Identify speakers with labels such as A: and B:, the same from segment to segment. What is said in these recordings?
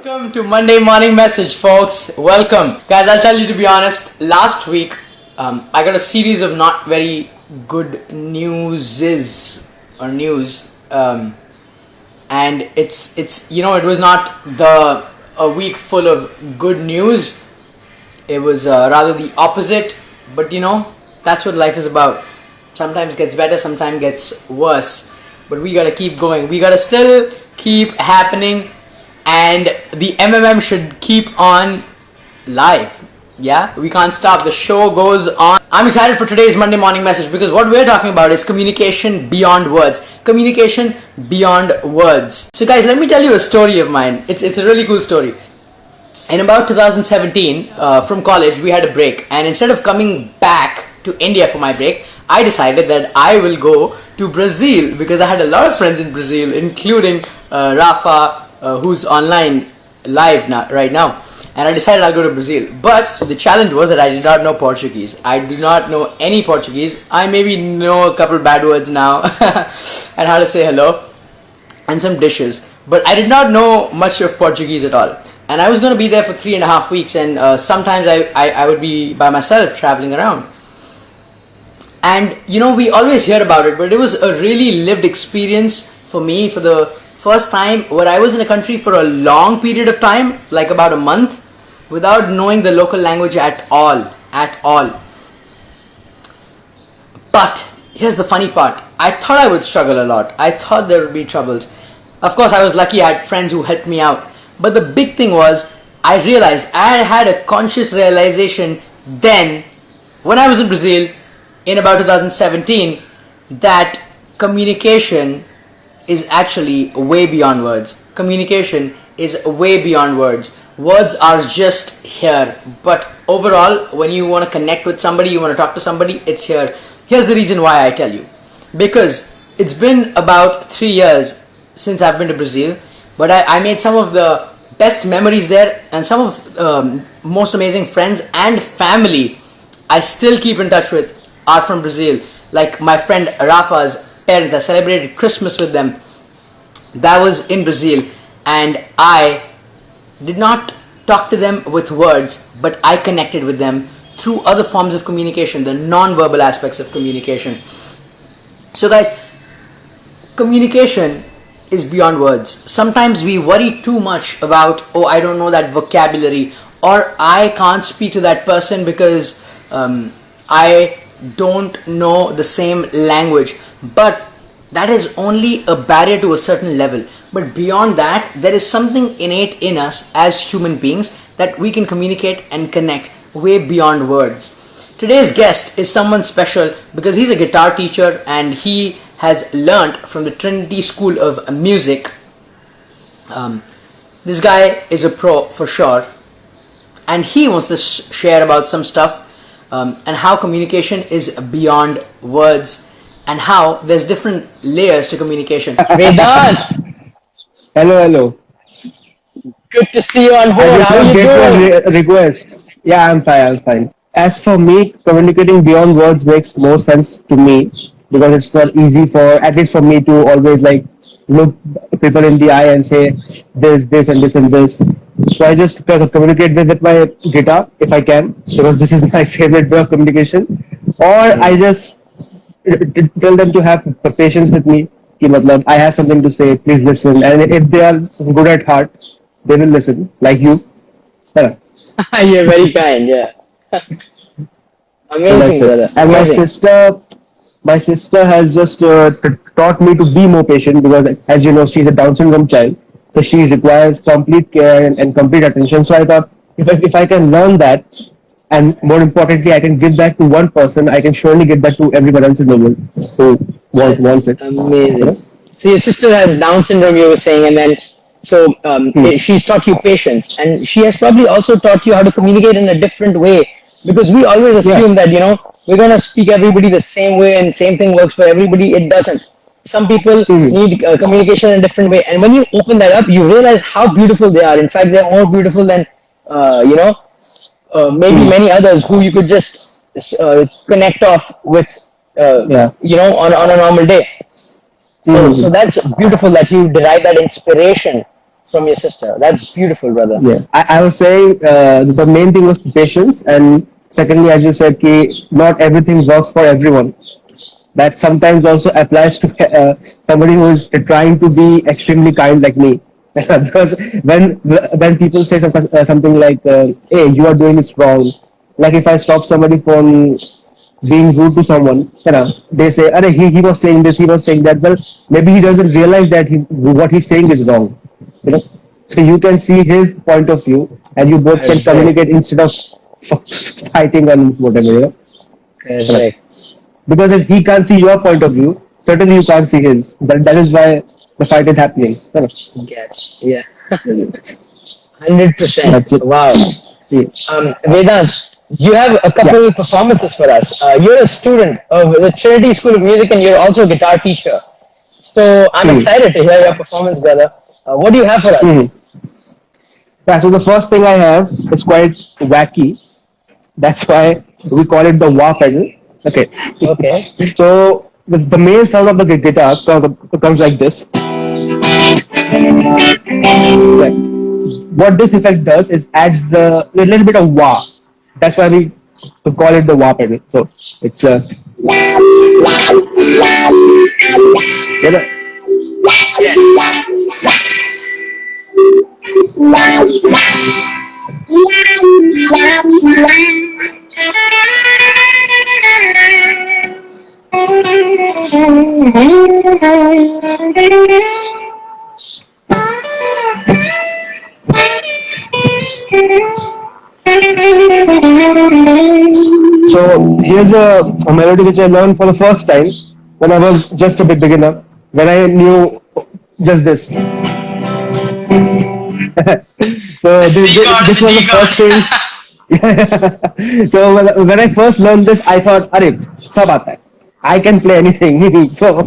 A: Welcome to Monday Morning Message, folks. Welcome. Guys, I'll tell you to be honest, last week I got a series of not very good news, and it's it was not a week full of good news. It was rather the opposite, but that's what life is about. Sometimes it gets better, sometimes it gets worse, but we gotta keep going. We gotta still keep happening, and the MMM should keep on live. Yeah, we can't stop. The show goes on. I'm excited for today's Monday Morning Message because what we're talking about is communication beyond words. Communication beyond words. So guys, let me tell you a story of mine. It's a really cool story. In about 2017, from college, we had a break, and instead of coming back to India for my break, I decided that I will go to Brazil because I had a lot of friends in Brazil, including Rafa, who's online live right now. And I decided I'll go to Brazil. But the challenge was that I did not know Portuguese. I do not know any Portuguese. I maybe know a couple bad words now and how to say hello and some dishes. But I did not know much of Portuguese at all. And I was going to be there for 3.5 weeks, and sometimes I would be by myself traveling around. And we always hear about it, but it was a really lived experience for me for the first time where I was in a country for a long period of time, like about a month, without knowing the local language at all. But here's the funny part. I thought I would struggle a lot. I thought there would be troubles. Of course, I was lucky I had friends who helped me out. But the big thing was, I realized, I had a conscious realization then, when I was in Brazil, in about 2017, that communication is actually way beyond words. Communication is way beyond words. Words are just here. But overall, when you want to connect with somebody, you want to talk to somebody, it's here. Here's the reason why I tell you. Because it's been about 3 years since I've been to Brazil, but I made some of the best memories there, and some of most amazing friends and family I still keep in touch with are from Brazil. Like my friend Rafa's parents, I celebrated Christmas with them. That was in Brazil, and I did not talk to them with words, but I connected with them through other forms of communication, the non-verbal aspects of communication. So guys, communication is beyond words. Sometimes we worry too much about, I don't know that vocabulary, or I can't speak to that person because I don't know the same language. But that is only a barrier to a certain level. But beyond that, there is something innate in us as human beings that we can communicate and connect way beyond words. Today's guest is someone special because he's a guitar teacher and he has learned from the Trinity School of Music. This guy is a pro for sure, and he wants to share about some stuff and how communication is beyond words and how there's different layers to communication.
B: Vedant!
C: Hello.
B: Good to see you on board. How are you doing?
C: Request. Yeah, I'm fine. As for me, communicating beyond words makes more sense to me because it's not easy at least for me to always look people in the eye and say this and this. So I just communicate with my guitar if I can, because this is my favorite way of communication. Or I just tell them to have patience with me. I have something to say, please listen. And if they are good at heart, they will listen, like you. Yeah.
B: You're very kind, yeah. Amazing, brother.
C: And my sister has just taught me to be more patient because, as you know, she's a Down syndrome child. So she requires complete care and complete attention. So I thought, if I can learn that, and more importantly, I can give that to one person, I can surely give that to everyone else in the world who wants it.
B: Amazing. So your sister has Down syndrome, you were saying, and then she's taught you patience, and she has probably also taught you how to communicate in a different way, because we always assume that we're going to speak everybody the same way and same thing works for everybody. It doesn't. Some people need communication in a different way, and when you open that up, you realize how beautiful they are. In fact, they're more beautiful than maybe many others who you could just connect off with on a normal day. So that's beautiful that you derive that inspiration from your sister. That's beautiful, brother.
C: Yeah, I was saying the main thing was patience, and secondly, as you said, ki not everything works for everyone. That sometimes also applies to somebody who is trying to be extremely kind like me. Because when people say something like, "Hey, you are doing this wrong," like if I stop somebody from being rude to someone, they say, "Arey, he was saying this, he was saying that." Well, maybe he doesn't realize that what he's saying is wrong. You know, so you can see his point of view, and you both can
B: Correct.
C: communicate instead of fighting and whatever.
B: Correct.
C: Because if he can't see your point of view, certainly you can't see his. That is why the fight is happening.
B: Yes. Yeah. 100%.
C: That's it.
B: Wow.
C: Yeah.
B: Vedant, you have a couple performances for us. You're a student of the Trinity School of Music, and you're also a guitar teacher. So I'm excited to hear your performance, brother. What do you have for us?
C: Yeah, so the first thing I have is quite wacky. That's why we call it the wah pedal. Okay.
B: Okay.
C: So the main sound of the guitar comes like this. Right. What this effect does is adds a little bit of wah. That's why we call it the wah pedal. So it's a you know, so here's a melody which I learned for the first time when I was just a bit beginner. When I knew just this. So this was the first thing. So when I first learned this, I thought, "Arey, sab aata hai. I can play anything." So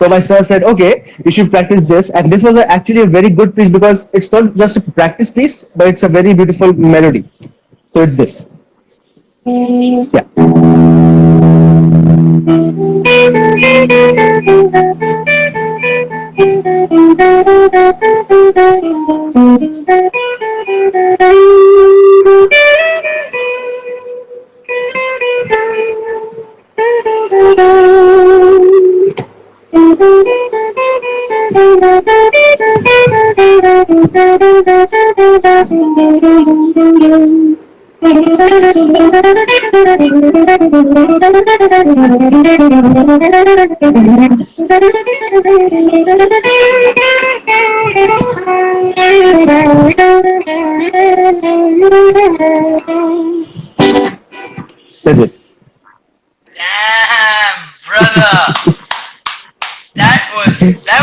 C: my sir said, "Okay, you should practice this." And this was actually a very good piece because it's not just a practice piece, but it's a very beautiful melody. So it's this. Yeah. That's it.
A: Damn, brother. That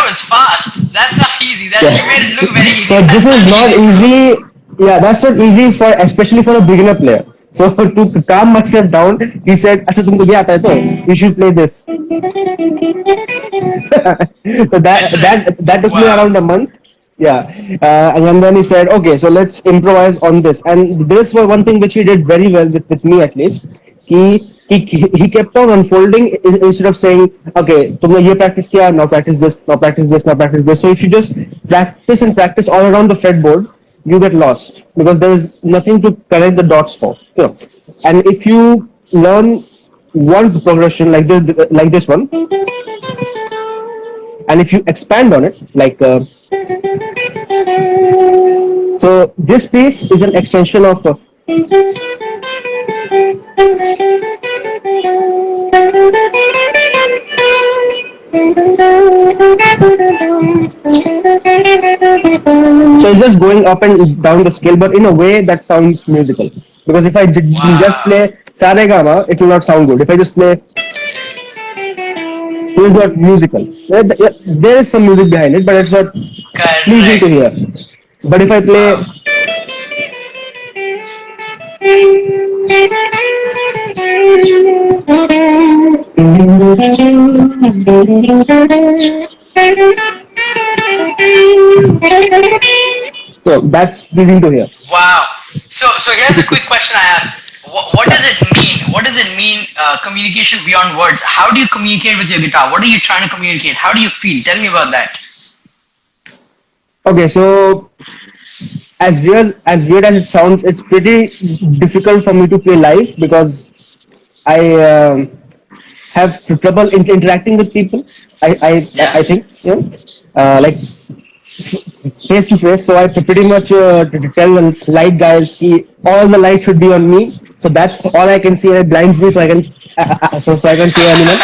A: was fast. That's not easy. That
C: Yeah.
A: you made it look very easy.
C: So this
A: That's
C: is not easy. Yeah, that's not easy for especially for a beginner player. So to calm myself down, he said, "अच्छा तुमको ये आता है तो you should play this." So that took me
A: Wow.
C: around a month. Yeah, and then he said, "Okay, so let's improvise on this." And this was one thing which he did very well with me at least. He kept on unfolding instead of saying, "Okay, तुमने ये practice किया, now practice this, now practice this, now practice this." So if you just practice and practice all around the fretboard, you get lost because there is nothing to connect the dots for. You know? And if you learn one progression like this one, and if you expand on it, like so, this piece is an extension of. So it's just going up and down the scale, but in a way that sounds musical. Because if I just play Sa Re Ga Ma, it will not sound good. If I just play, it is not musical. There is some music behind it, but it's not pleasing to hear. But if I play, so that's pleasing to hear.
A: Wow. So here's a quick question I have. What does it mean? What does it mean, communication beyond words? How do you communicate with your guitar? What are you trying to communicate? How do you feel? Tell me about that.
C: Okay, so as weird as it sounds, it's pretty difficult for me to play live because I have trouble interacting with people.
A: Yeah.
C: I think, you know, like face to face. So I pretty much tell the light guys, all the light should be on me. So that's all I can see, and it blinds me, so I can so I can see anyone.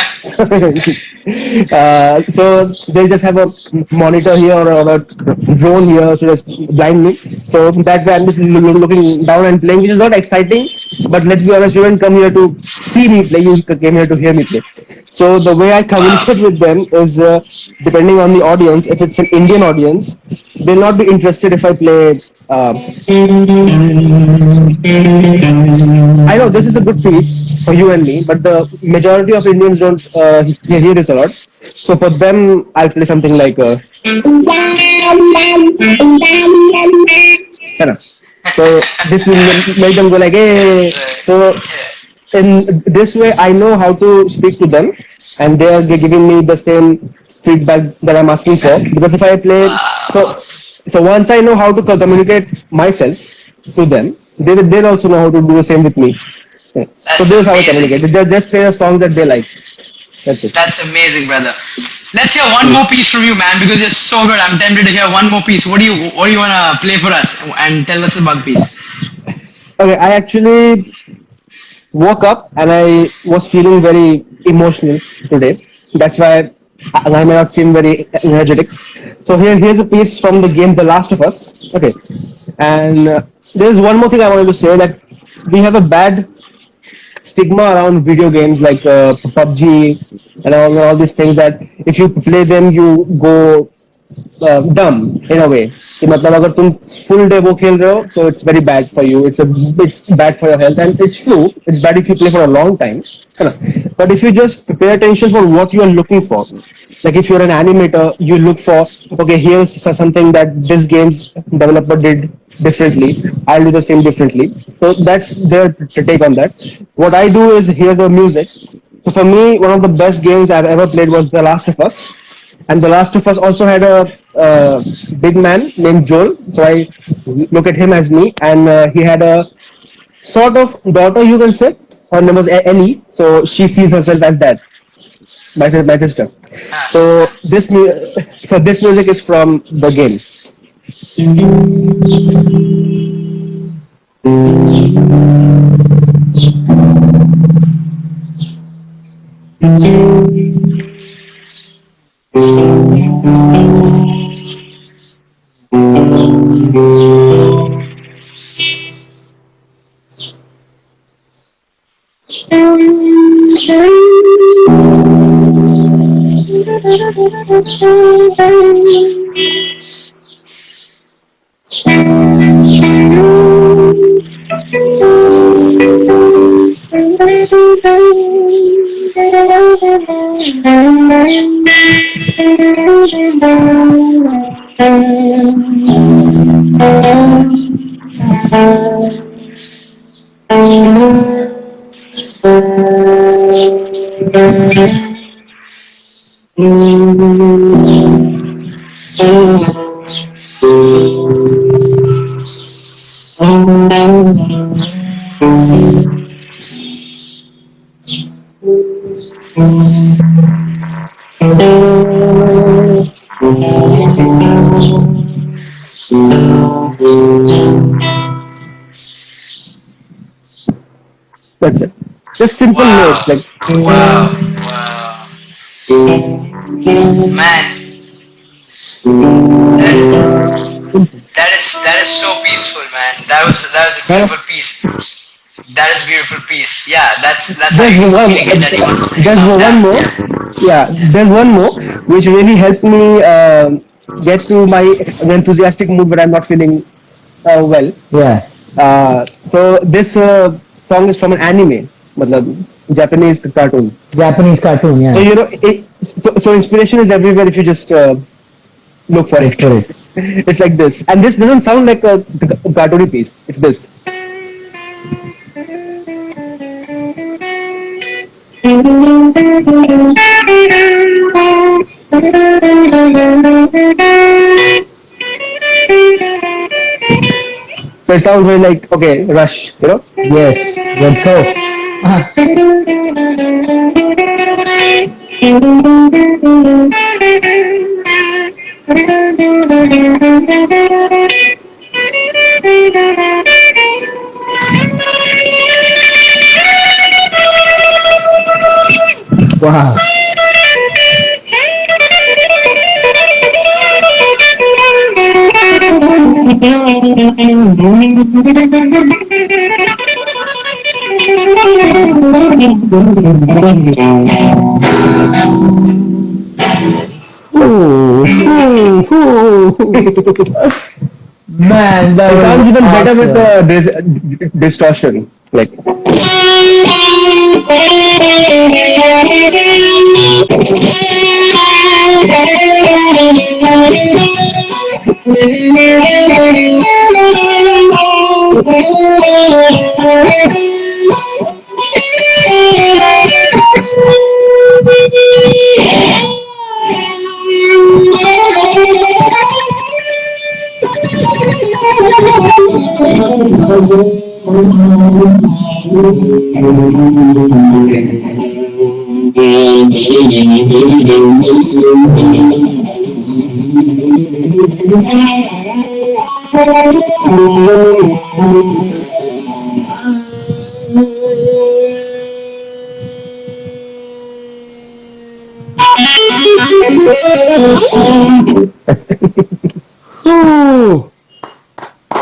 C: So they just have a monitor here or a drone here, so just blind me. So that's why I'm just looking down and playing, which is not exciting. But let's be honest, you didn't come here to see me play; you came here to hear me play. So the way I
A: Wow.
C: communicate with them is depending on the audience. If it's an Indian audience, they'll not be interested if I play. I know this is a good piece for you and me, but the majority of Indians don't hear this a lot. So for them, I'll play something like. Kind of. So this will make them go like, hey. So in this way, I know how to speak to them, and they are giving me the same feedback that I'm asking for. Because if I play, so
A: Wow.
C: once I know how to communicate myself to them, they'll also know how to do the same with me. Yeah. So
A: That's
C: this is how I
A: amazing.
C: communicate. They just play a song that they like. That's it.
A: That's amazing, brother. Let's hear one more piece from you, man, because you're so good. I'm tempted to hear one more piece. What do you wanna play for us and tell us about the piece?
C: Okay, I actually woke up and I was feeling very emotional today. That's why I may not seem very energetic. So here's a piece from the game The Last of Us. Okay, and there's one more thing I wanted to say, that we have a bad stigma around video games like PUBG and all these things, that if you play them you go dumb in a way कि मतलब अगर तुम full day वो खेल रहे हो, so it's very bad for you, it's bad for your health, and it's true, it's bad if you play for a long time, है ना? But if you just pay attention for what you are looking for, like if you're an animator, you look for, okay, here's something that this game's developer did differently, I'll do the same differently. So that's their take on that. What I do is hear the music. So for me, one of the best games I've ever played was The Last of Us, and The Last of Us also had a big man named Joel. So I look at him as me, and he had a sort of daughter, you can say. Her name was Ellie, so she sees herself as that, my sister. So this music is from the game. That's it. Just simple notes
A: Wow.
C: like.
A: Wow. Wow. Man, that that is so peaceful, man. That was a beautiful piece. That is a beautiful piece. Yeah, that's how
C: There's
A: you can
C: one.
A: communicate that you want something to
C: There's
A: calm
C: one
A: down.
C: more.
A: Yeah.
C: Yeah, there's one more which really helped me get to my enthusiastic mood when I'm not feeling well. Yeah. So this song is from an anime, मतलब Japanese cartoon. Japanese cartoon, yeah. So you know, so inspiration is everywhere if you just look for it. It's like this, and this doesn't sound like a cartoony piece. It's this. So it sounds very like, okay, Rush, you know?
B: Yes, let's go. Wow. Ooh, ooh, ooh. Man, that
C: It sounds
B: was
C: even better with
B: awesome.
C: the distortion. Like,
B: Ooh.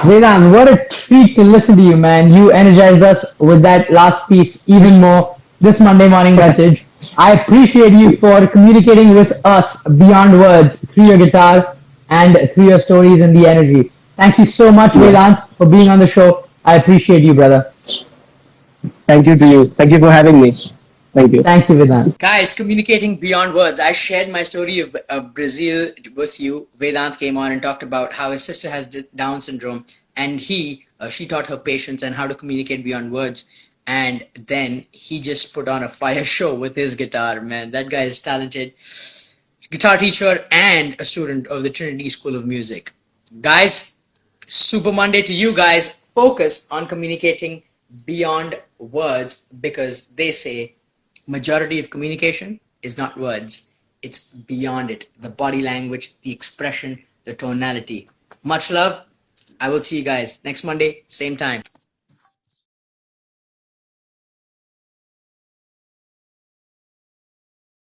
B: Vedant, what a treat to listen to you, man. You energized us with that last piece even more this Monday morning message. I appreciate you for communicating with us beyond words through your guitar and through your stories and the energy. Thank you so much,
C: yeah.
B: Vedant, for being on the show. I appreciate you, brother.
C: Thank you to you. Thank you for having me. Thank you.
B: Thank you, Vedant.
A: Guys, communicating beyond words. I shared my story of Brazil with you. Vedant came on and talked about how his sister has Down syndrome, and she taught her patience and how to communicate beyond words. And then he just put on a fire show with his guitar. Man, that guy is talented. Guitar teacher and a student of the Trinity School of Music. Guys, Super Monday to you guys. Focus on communicating beyond words, because they say majority of communication is not words, it's beyond it. The body language, the expression, the tonality. Much love. I will see you guys next Monday, same time.